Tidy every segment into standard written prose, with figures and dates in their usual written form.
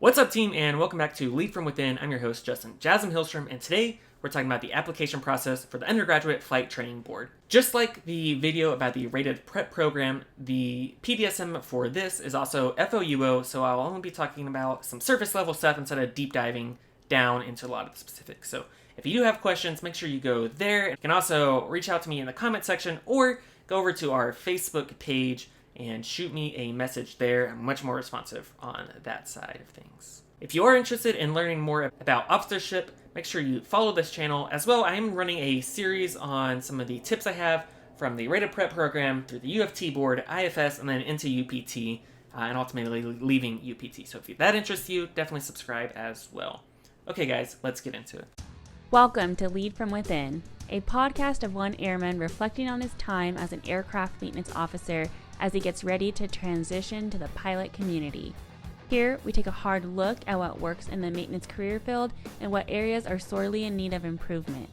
What's up, team, and welcome back to Lead From Within. I'm your host, Justin Jasm Hillstrom, and today we're talking about the application process for the Undergraduate Flight Training Board. Just like the video about the rated prep program, the PDSM for this is also FOUO, so I'll only be talking about some surface level stuff instead of deep diving down into a lot of the specifics. So if you do have questions, make sure you go there. You can also reach out to me in the comment section or go over to our Facebook page and shoot me a message there. I'm much more responsive on that side of things. If you are interested in learning more about officership, make sure you follow this channel. As well, I am running a series on some of the tips I have from the rated prep program through the UFT board, IFS, and then into UPT, and ultimately leaving UPT. So if that interests you, definitely subscribe as well. Okay guys, let's get into it. Welcome to Lead From Within, a podcast of one airman reflecting on his time as an aircraft maintenance officer as he gets ready to transition to the pilot community. Here, we take a hard look at what works in the maintenance career field and what areas are sorely in need of improvement.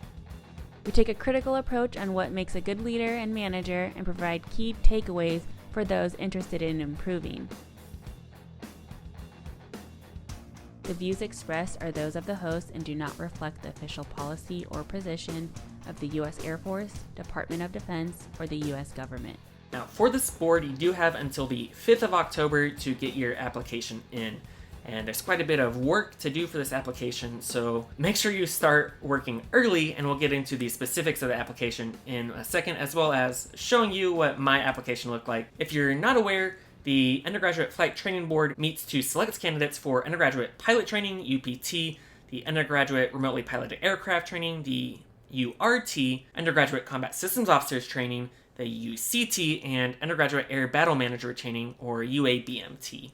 We take a critical approach on what makes a good leader and manager and provide key takeaways for those interested in improving. The views expressed are those of the host and do not reflect the official policy or position of the U.S. Air Force, Department of Defense, or the U.S. government. Now, for this board, you do have until the 5th of October to get your application in. And there's quite a bit of work to do for this application, so make sure you start working early, and we'll get into the specifics of the application in a second, as well as showing you what my application looked like. If you're not aware, the Undergraduate Flight Training Board meets to select candidates for undergraduate pilot training, UPT, the undergraduate remotely piloted aircraft training, the URT, undergraduate combat systems officers training, the UCT, and undergraduate air battle manager training, or UABMT.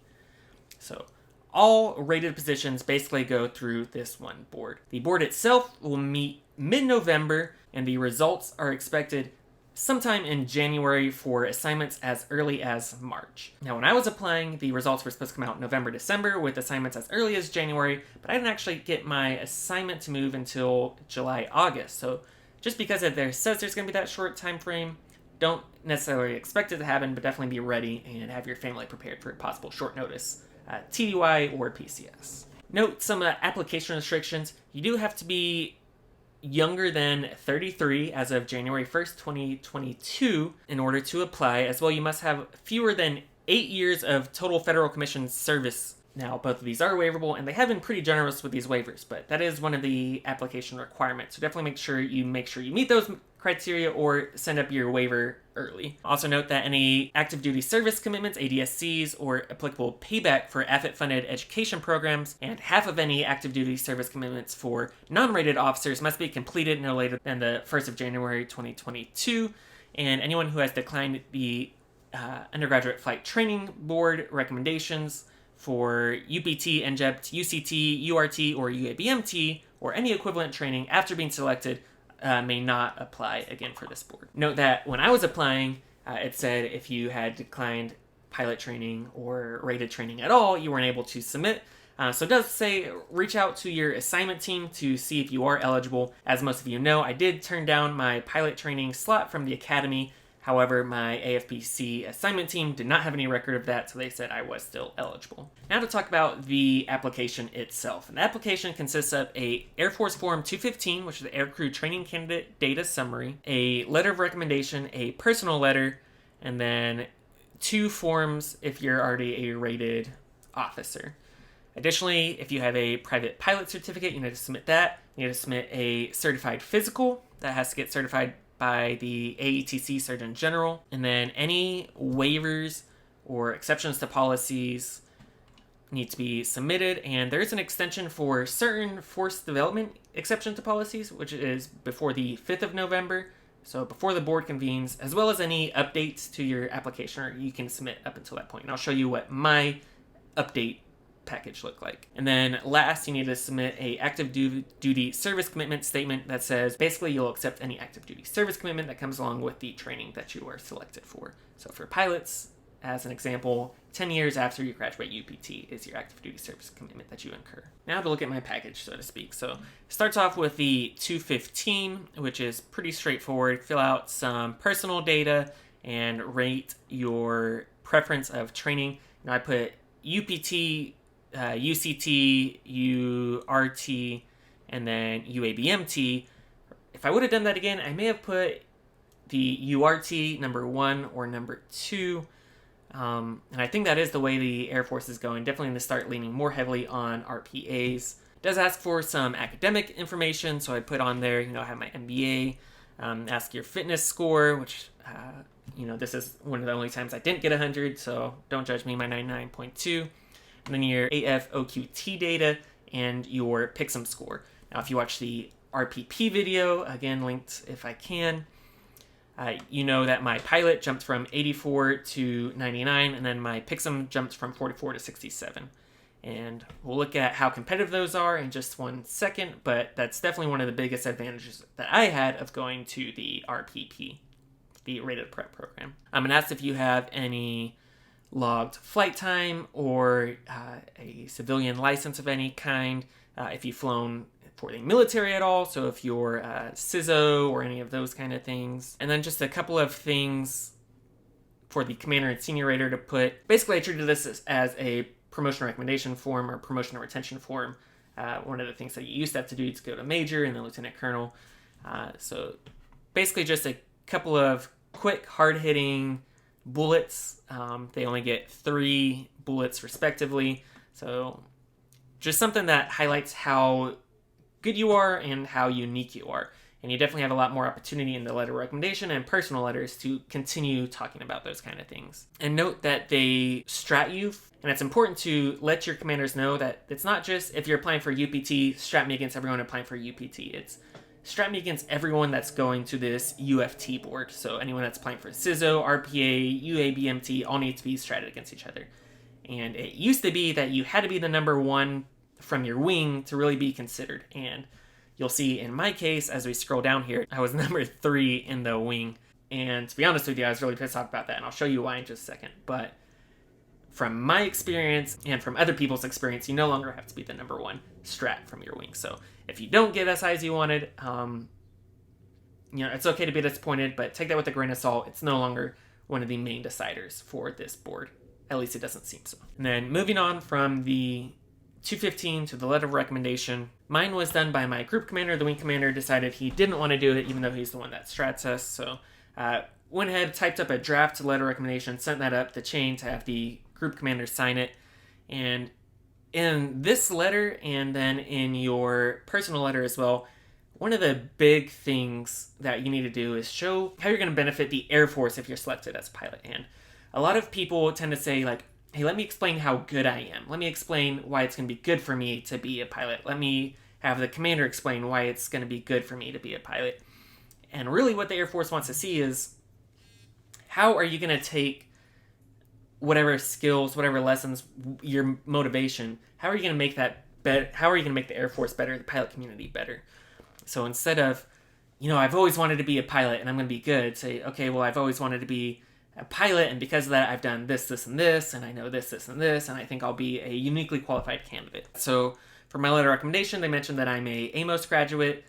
So all rated positions basically go through this one board. The board itself will meet mid-November, and the results are expected sometime in January for assignments as early as March. Now, when I was applying, the results were supposed to come out November, December, with assignments as early as January, but I didn't actually get my assignment to move until July, August. So just because it says there's going to be that short time frame, don't necessarily expect it to happen, but definitely be ready and have your family prepared for a possible short notice TDY or PCS. Note some application restrictions. You do have to be younger than 33 as of January 1st, 2022 in order to apply. As well, you must have fewer than 8 years of total federal commission service. Now, both of these are waivable, and they have been pretty generous with these waivers, but that is one of the application requirements. So definitely make sure you meet those criteria or send up your waiver early. Also note that any active duty service commitments, ADSCs, or applicable payback for AFIT-funded education programs, and half of any active duty service commitments for non-rated officers must be completed no later than the 1st of January 2022, and anyone who has declined the Undergraduate Flight Training Board recommendations for UPT, NJEPT, UCT, URT, or UABMT, or any equivalent training after being selected may not apply again for this board. Note that when I was applying, it said if you had declined pilot training or rated training at all, you weren't able to submit. So it does say reach out to your assignment team to see if you are eligible. As most of you know, I did turn down my pilot training slot from the academy. However, my AFPC assignment team did not have any record of that, so they said I was still eligible. Now to talk about the application itself. And the application consists of a Air Force Form 215, which is the Aircrew Training Candidate Data Summary, a letter of recommendation, a personal letter, and then 2 forms if you're already a rated officer. Additionally, if you have a private pilot certificate, you need to submit that. You need to submit a certified physical that has to get certified by the AETC Surgeon General, and then any waivers or exceptions to policies need to be submitted, and there is an extension for certain force development exception to policies, which is before the 5th of November, so before the board convenes, as well as any updates to your application, or you can submit up until that point. And I'll show you what my update package look like. And then last, you need to submit a active duty service commitment statement that says basically you'll accept any active duty service commitment that comes along with the training that you are selected for. So for pilots, as an example, 10 years after you graduate UPT is your active duty service commitment that you incur. Now to look at my package, so to speak. So it starts off with the 215, which is pretty straightforward. Fill out some personal data and rate your preference of training. Now I put UPT UCT, URT, and then UABMT. If I would have done that again, I may have put the URT number 1 or number 2. And I think that is the way the Air Force is going. Definitely going to start leaning more heavily on RPAs. It does ask for some academic information, so I put on there, I have my MBA. Ask your fitness score, which, this is one of the only times I didn't get 100, so don't judge me, my 99.2. And then your AFOQT data and your PICSM score. Now, if you watch the RPP video, again, linked if I can, you know that my pilot jumped from 84 to 99, and then my PICSM jumped from 44 to 67. And we'll look at how competitive those are in just one second, but that's definitely one of the biggest advantages that I had of going to the RPP, the Rated Prep program. I'm going to ask if you have any logged flight time or a civilian license of any kind, if you've flown for the military at all, so if you're CISO or any of those kind of things. And then just a couple of things for the commander and senior rater to put. Basically, I treated this as a promotion recommendation form or promotion or retention form. One of the things that you used to have to do is go to major and then lieutenant colonel. So basically just a couple of quick, hard-hitting bullets. They only get 3 bullets respectively. So just something that highlights how good you are and how unique you are. And you definitely have a lot more opportunity in the letter of recommendation and personal letters to continue talking about those kind of things. And note that they strat you, and it's important to let your commanders know that it's not just if you're applying for UPT, strat me against everyone applying for UPT. It's strat me against everyone that's going to this UFT board. So anyone that's applying for CISO, RPA, UABMT, all need to be stratted against each other. And it used to be that you had to be the number 1 from your wing to really be considered. And you'll see in my case, as we scroll down here, I was number 3 in the wing. And to be honest with you, I was really pissed off about that, and I'll show you why in just a second. But from my experience and from other people's experience, you no longer have to be the number 1 strat from your wing. So if you don't get as high as you wanted, it's okay to be disappointed, but take that with a grain of salt. It's no longer one of the main deciders for this board. At least it doesn't seem so. And then moving on from the 215 to the letter of recommendation. Mine was done by my group commander. The wing commander decided he didn't want to do it, even though he's the one that strats us. So went ahead, typed up a draft letter of recommendation, sent that up the chain to have the group commander sign it. And in this letter, and then in your personal letter as well, one of the big things that you need to do is show how you're going to benefit the Air Force if you're selected as a pilot. And a lot of people tend to say, like, hey, let me explain how good I am. Let me explain why it's going to be good for me to be a pilot. Let me have the commander explain why it's going to be good for me to be a pilot. And really what the Air Force wants to see is, how are you going to take whatever skills, whatever lessons, your motivation, how are you going to make that better? How are you going to make the Air Force better, the pilot community better? So instead of, I've always wanted to be a pilot and I'm going to be good, say, okay, well, I've always wanted to be a pilot, and because of that, I've done this, this, and this, and I know this, this, and this, and I think I'll be a uniquely qualified candidate. So for my letter of recommendation, they mentioned that I'm a AMOS graduate,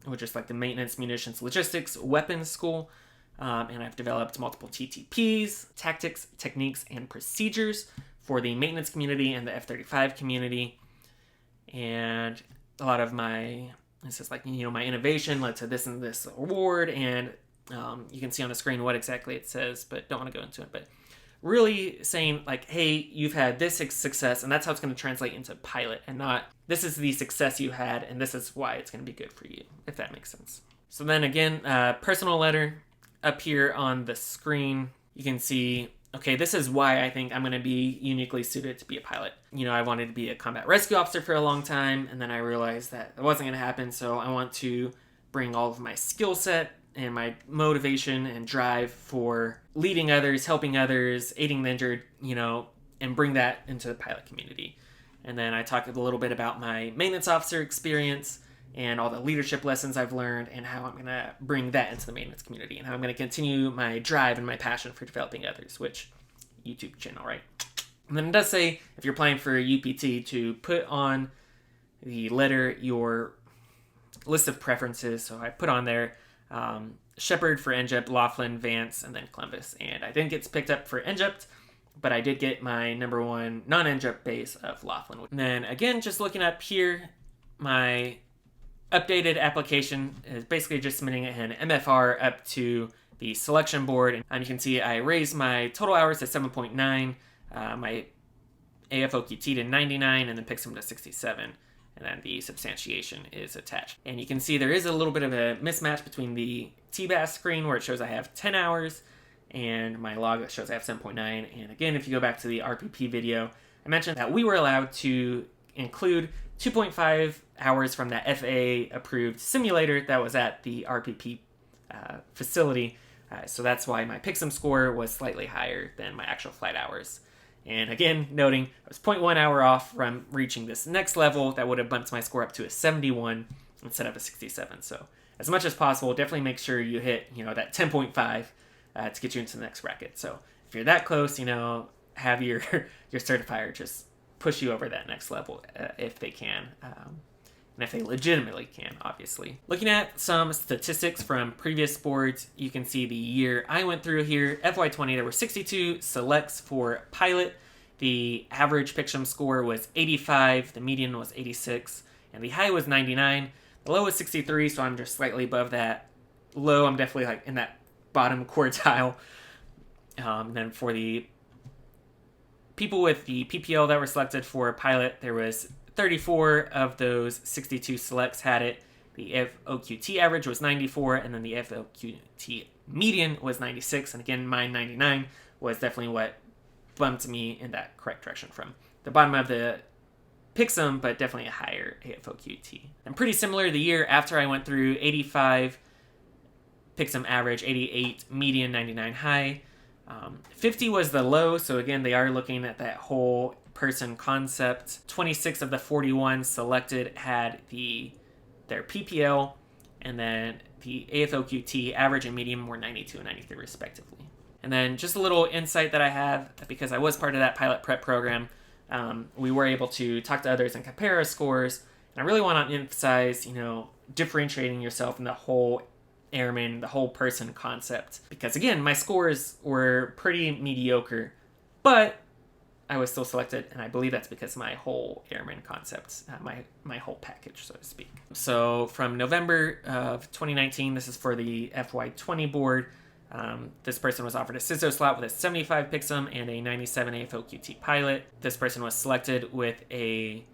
which is like the Maintenance, Munitions, Logistics, Weapons School, and I've developed multiple TTPs, tactics, techniques, and procedures for the maintenance community and the F-35 community, and a lot of my, this is like, my innovation led to this and this award, and you can see on the screen what exactly it says, but don't want to go into it. But really saying, like, hey, you've had this success, and that's how it's going to translate into pilot, and not, this is the success you had, and this is why it's going to be good for you, if that makes sense. So then again, personal letter up here on the screen, you can see, okay, this is why I think I'm going to be uniquely suited to be a pilot. I wanted to be a combat rescue officer for a long time, and then I realized that it wasn't going to happen, so I want to bring all of my skill set and my motivation and drive for leading others, helping others, aiding the injured, and bring that into the pilot community. And then I talked a little bit about my maintenance officer experience and all the leadership lessons I've learned and how I'm going to bring that into the maintenance community and how I'm going to continue my drive and my passion for developing others, which YouTube channel, right? And then it does say, if you're applying for a UPT, to put on the letter your list of preferences. So I put on there Shepherd for NJEP, Laughlin, Vance, and then Columbus. And I didn't get picked up for NJEP. but I did get my number one non-NJEP base of Laughlin. And then again, just looking up here, my updated application is basically just submitting an MFR up to the selection board. And you can see I raised my total hours to 7.9, my AFOQT to 99, and then Pixum to 67. And then the substantiation is attached. And you can see there is a little bit of a mismatch between the TBAS screen where it shows I have 10 hours and my log that shows I have 7.9. And again, if you go back to the RPP video, I mentioned that we were allowed to include 2.5 hours from that FAA approved simulator that was at the RPP facility. So that's why my Pixum score was slightly higher than my actual flight hours. And again, noting I was 0.1 hour off from reaching this next level that would have bumped my score up to a 71 instead of a 67. So as much as possible, definitely make sure you hit, that 10.5 to get you into the next bracket. So if you're that close, have your certifier just push you over that next level if they can. And if they legitimately can, obviously. Looking at some statistics from previous boards, you can see the year I went through here. FY20, there were 62 selects for pilot. The average Pixum score was 85, the median was 86, and the high was 99. The low was 63, so I'm just slightly above that. Low, I'm definitely in that bottom quartile. Then for the people with the PPL that were selected for pilot, there was 34 of those 62 selects had it. The FOQT average was 94, and then the FOQT median was 96. And again, my 99 was definitely what bumped me in that correct direction from the bottom of the Pixum, but definitely a higher AFOQT. And pretty similar the year after I went through, 85 Pixum average, 88 median, 99 high. 50 was the low, so again, they are looking at that whole person concept. 26 of the 41 selected had their PPL, and then the AFOQT average and medium were 92 and 93 respectively. And then just a little insight that I have, because I was part of that pilot prep program, we were able to talk to others and compare our scores. And I really want to emphasize, differentiating yourself in the whole airman, the whole person concept. Because again, my scores were pretty mediocre, but I was still selected, and I believe that's because of my whole airman concept, my whole package, so to speak. So from November of 2019, this is for the FY20 board, this person was offered a CISO slot with a 75 Pixum and a 97 AFOQT pilot. This person was selected with a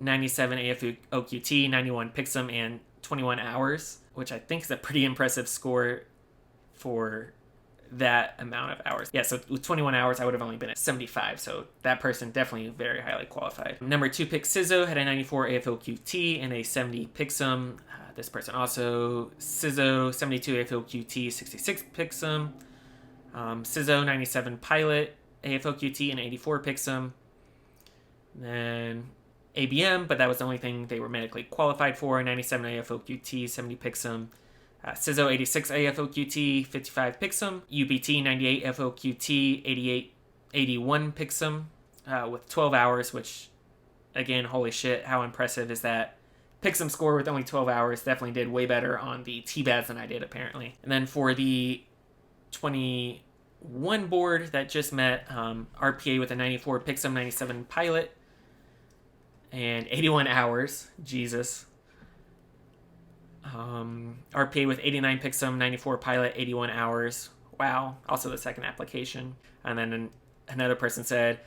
97 AFOQT, 91 Pixum, and 21 hours, which I think is a pretty impressive score for that amount of hours. Yeah, so with 21 hours, I would have only been at 75, so that person definitely very highly qualified. Number 2 pick CISO had a 94 AFOQT and a 70 Pixum. This person also CISO, 72 AFOQT, 66 Pixum. CISO, 97 pilot AFOQT and 84 Pixum. Then ABM, but that was the only thing they were medically qualified for, 97 AFOQT, 70 Pixum. CISO 86 AFOQT, 55 Pixum. UBT 98 FOQT, 81 Pixum with 12 hours, which, again, holy shit, how impressive is that? Pixum score with only 12 hours definitely did way better on the TBAS than I did, apparently. And then for the 21 board that just met, RPA with a 94 Pixum, 97 pilot, and 81 hours. Jesus. RPA with 89 Pixum, 94 pilot, 81 hours. Wow. Also the second application. And then another person said,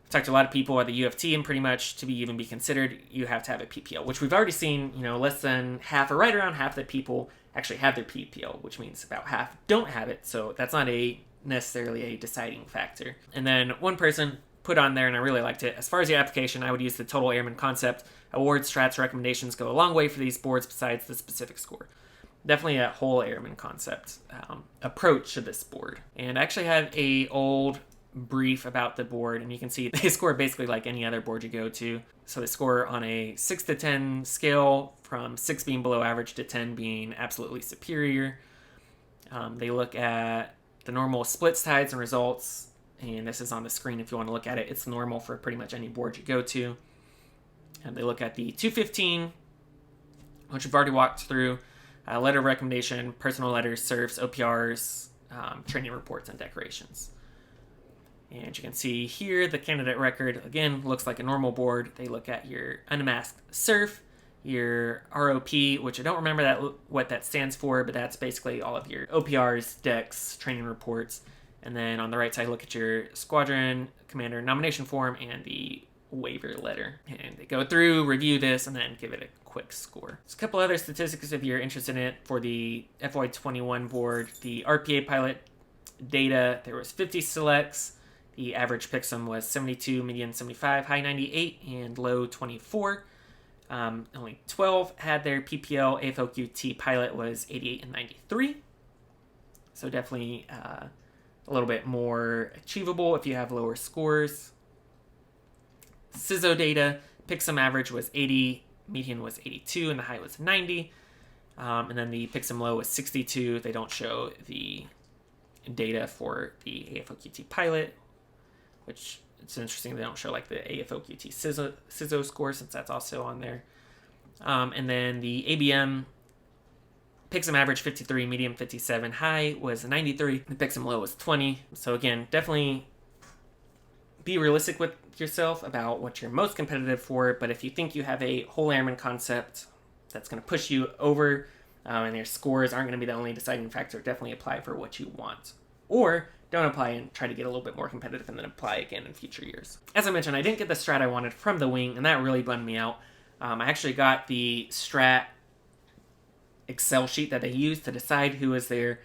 I've talked to a lot of people at the UFT, and pretty much to even be considered, you have to have a PPL, which we've already seen, less than half or right around half the people actually have their PPL, which means about half don't have it. So that's not necessarily a deciding factor. And then one person put on there, and I really liked it. As far as the application, I would use the total airman concept. Awards, strats, recommendations go a long way for these boards besides the specific score. Definitely a whole airman concept approach to this board. And I actually have a old brief about the board, and you can see they score basically like any other board you go to. So they score on a 6 to 10 scale, from 6 being below average to 10 being absolutely superior. They look at the normal splits, tides, and results, and this is on the screen if you want to look at it. It's normal for pretty much any board you go to. And they look at the 215, which we've already walked through, letter of recommendation, personal letters, serfs, OPRs, training reports, and decorations. And you can see here the candidate record, again, looks like a normal board. They look at your unmasked surf, your ROP, which I don't remember what that stands for, but that's basically all of your OPRs, decks, training reports. And then on the right side, look at your squadron commander nomination form and the waiver letter. And they go through, review this, and then give it a quick score. There's a couple other statistics if you're interested in it for the FY21 board. The RPA pilot data, there was 50 selects. The average picksum was 72, median 75, high 98, and low 24. Only 12 had their PPL. AFOQT pilot was 88 and 93. So definitely a little bit more achievable if you have lower scores. CISO data, picksum average was 80, median was 82, and the high was 90. And then the picksum low was 62. They don't show the data for the AFOQT pilot, which it's interesting they don't show like the AFOQT CISO score since that's also on there. And then the ABM picksum average 53, medium 57, high was 93. The picksum low was 20. So again, definitely be realistic with yourself about what you're most competitive for. But if you think you have a whole airman concept that's going to push you over and your scores aren't going to be the only deciding factor, definitely apply for what you want. Or don't apply and try to get a little bit more competitive and then apply again in future years. As I mentioned, I didn't get the strat I wanted from the wing, and that really bummed me out. I actually got the strat Excel sheet that they used to decide who was there,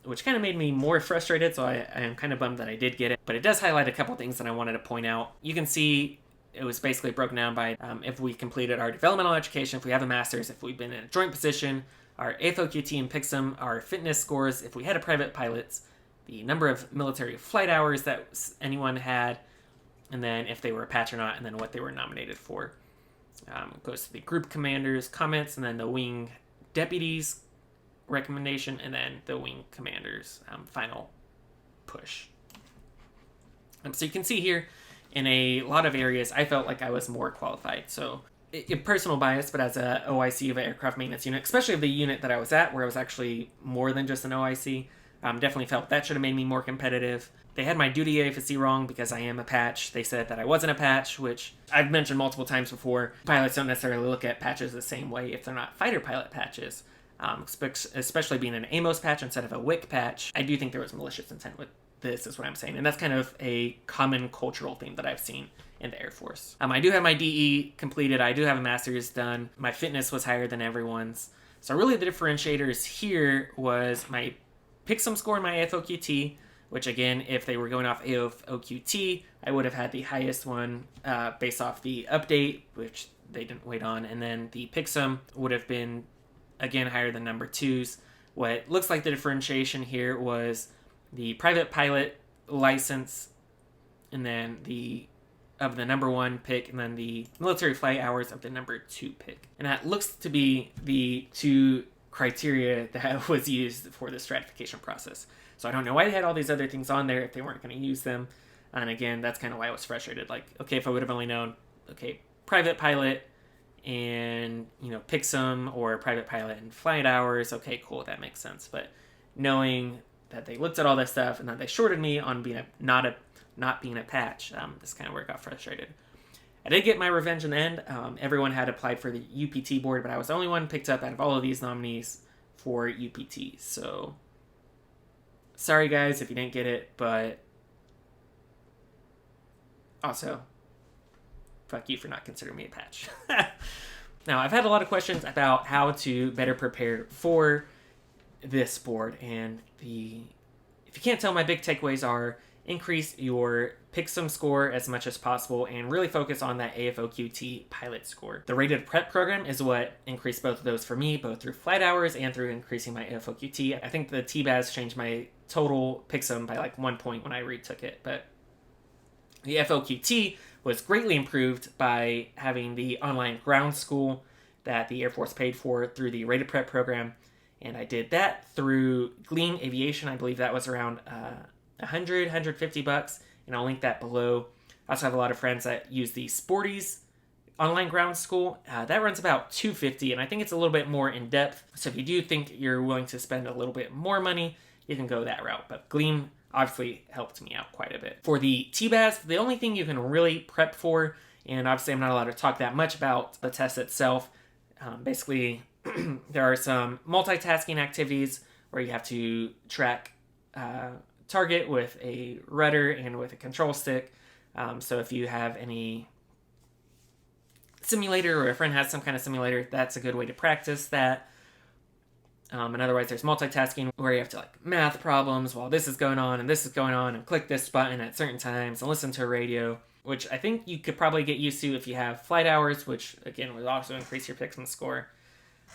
which kind of made me more frustrated, so I am kind of bummed that I did get it. But it does highlight a couple things that I wanted to point out. You can see it was basically broken down by if we completed our developmental education, if we have a master's, if we've been in a joint position, our AFOQT and PIXM, our fitness scores, if we had a private pilots, the number of military flight hours that anyone had, and then if they were a patch or not, and then what they were nominated for. It goes to the group commanders' comments, and then the wing deputies' recommendation, and then the wing commanders' final push. So you can see here, in a lot of areas, I felt like I was more qualified. So, personal bias, but as a OIC of an aircraft maintenance unit, especially of the unit that I was at, where I was actually more than just an OIC, definitely felt that should have made me more competitive. They had my duty AFSC wrong because I am a patch. They said that I wasn't a patch, which I've mentioned multiple times before. Pilots don't necessarily look at patches the same way if they're not fighter pilot patches, especially being an AMOS patch instead of a WIC patch. I do think there was malicious intent with this, is what I'm saying. And that's kind of a common cultural theme that I've seen in the Air Force. I do have my DE completed. I do have a master's done. My fitness was higher than everyone's. So really the differentiators here was my PIXM score and my AFOQT, which again, if they were going off AFOQT, I would have had the highest one based off the update, which they didn't wait on. And then the PIXM would have been, again, higher than number 2's. What looks like the differentiation here was the private pilot license, and then the number 1 pick, and then the military flight hours of the number 2 pick. And that looks to be the 2 criteria that was used for the stratification process. So I don't know why they had all these other things on there if they weren't going to use them. And again, that's kind of why I was frustrated. Like, okay, if I would have only known, okay, private pilot and, PIXM or private pilot and flight hours, okay, cool, that makes sense. But knowing that they looked at all this stuff and that they shorted me on being not being a patch, this kind of where I got frustrated. I did get my revenge in the end. Everyone had applied for the UPT board, but I was the only one picked up out of all of these nominees for UPT. So, sorry guys if you didn't get it, but also, fuck you for not considering me a patch. Now, I've had a lot of questions about how to better prepare for this board, and if you can't tell, my big takeaways are increase your PIXM score as much as possible and really focus on that AFOQT pilot score. The rated prep program is what increased both of those for me, both through flight hours and through increasing my AFOQT. I think the TBAS changed my total PIXM by like 1 point when I retook it, but the FOQT was greatly improved by having the online ground school that the Air Force paid for through the rated prep program. And I did that through Gleam Aviation. I believe that was around $150, and I'll link that below. I also have a lot of friends that use the Sporties online ground school. That runs about $250, and I think it's a little bit more in depth. So if you do think you're willing to spend a little bit more money, you can go that route. But Gleam obviously helped me out quite a bit. For the TBAS, the only thing you can really prep for, and obviously I'm not allowed to talk that much about the test itself, basically there are some multitasking activities where you have to track target with a rudder and with a control stick. So if you have any simulator or a friend has some kind of simulator, that's a good way to practice that. And otherwise there's multitasking where you have to like math problems while this is going on and this is going on and click this button at certain times and listen to a radio, which I think you could probably get used to if you have flight hours, which again would also increase your Pixman score.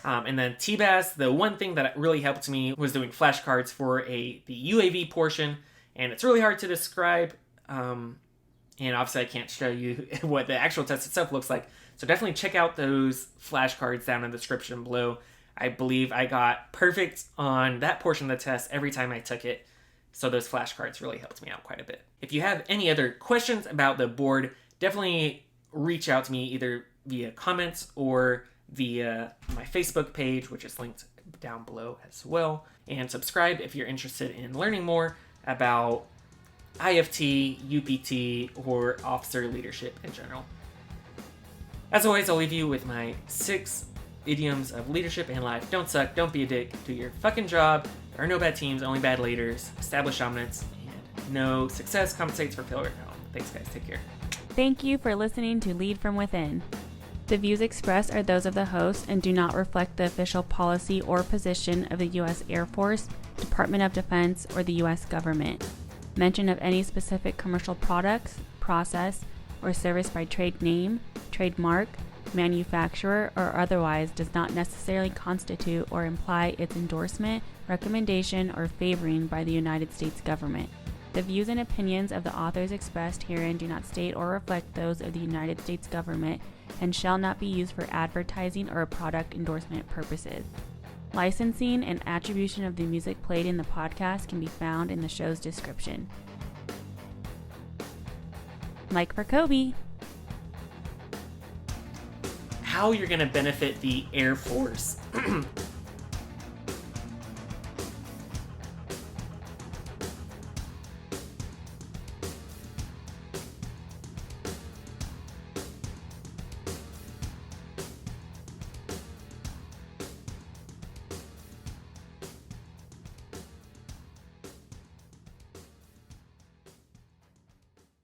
And then TBAS, the one thing that really helped me was doing flashcards for the UAV portion, and it's really hard to describe, and obviously I can't show you what the actual test itself looks like, so definitely check out those flashcards down in the description below. I believe I got perfect on that portion of the test every time I took it, so those flashcards really helped me out quite a bit. If you have any other questions about the board, definitely reach out to me either via comments or via my Facebook page, which is linked down below as well. And subscribe if you're interested in learning more about IFT, UPT, or officer leadership in general. As always, I'll leave you with my 6 idioms of leadership and life. Don't suck, don't be a dick, do your fucking job, there are no bad teams, only bad leaders, establish dominance, and no success compensates for failure. Thanks guys, take care. Thank you for listening to Lead From Within. The views expressed are those of the host and do not reflect the official policy or position of the U.S. Air Force, Department of Defense, or the U.S. government. Mention of any specific commercial products, process, or service by trade name, trademark, manufacturer, or otherwise does not necessarily constitute or imply its endorsement, recommendation, or favoring by the United States government. The views and opinions of the authors expressed herein do not state or reflect those of the United States government and shall not be used for advertising or product endorsement purposes. Licensing and attribution of the music played in the podcast can be found in the show's description. Like for Kobe. How you're going to benefit the Air Force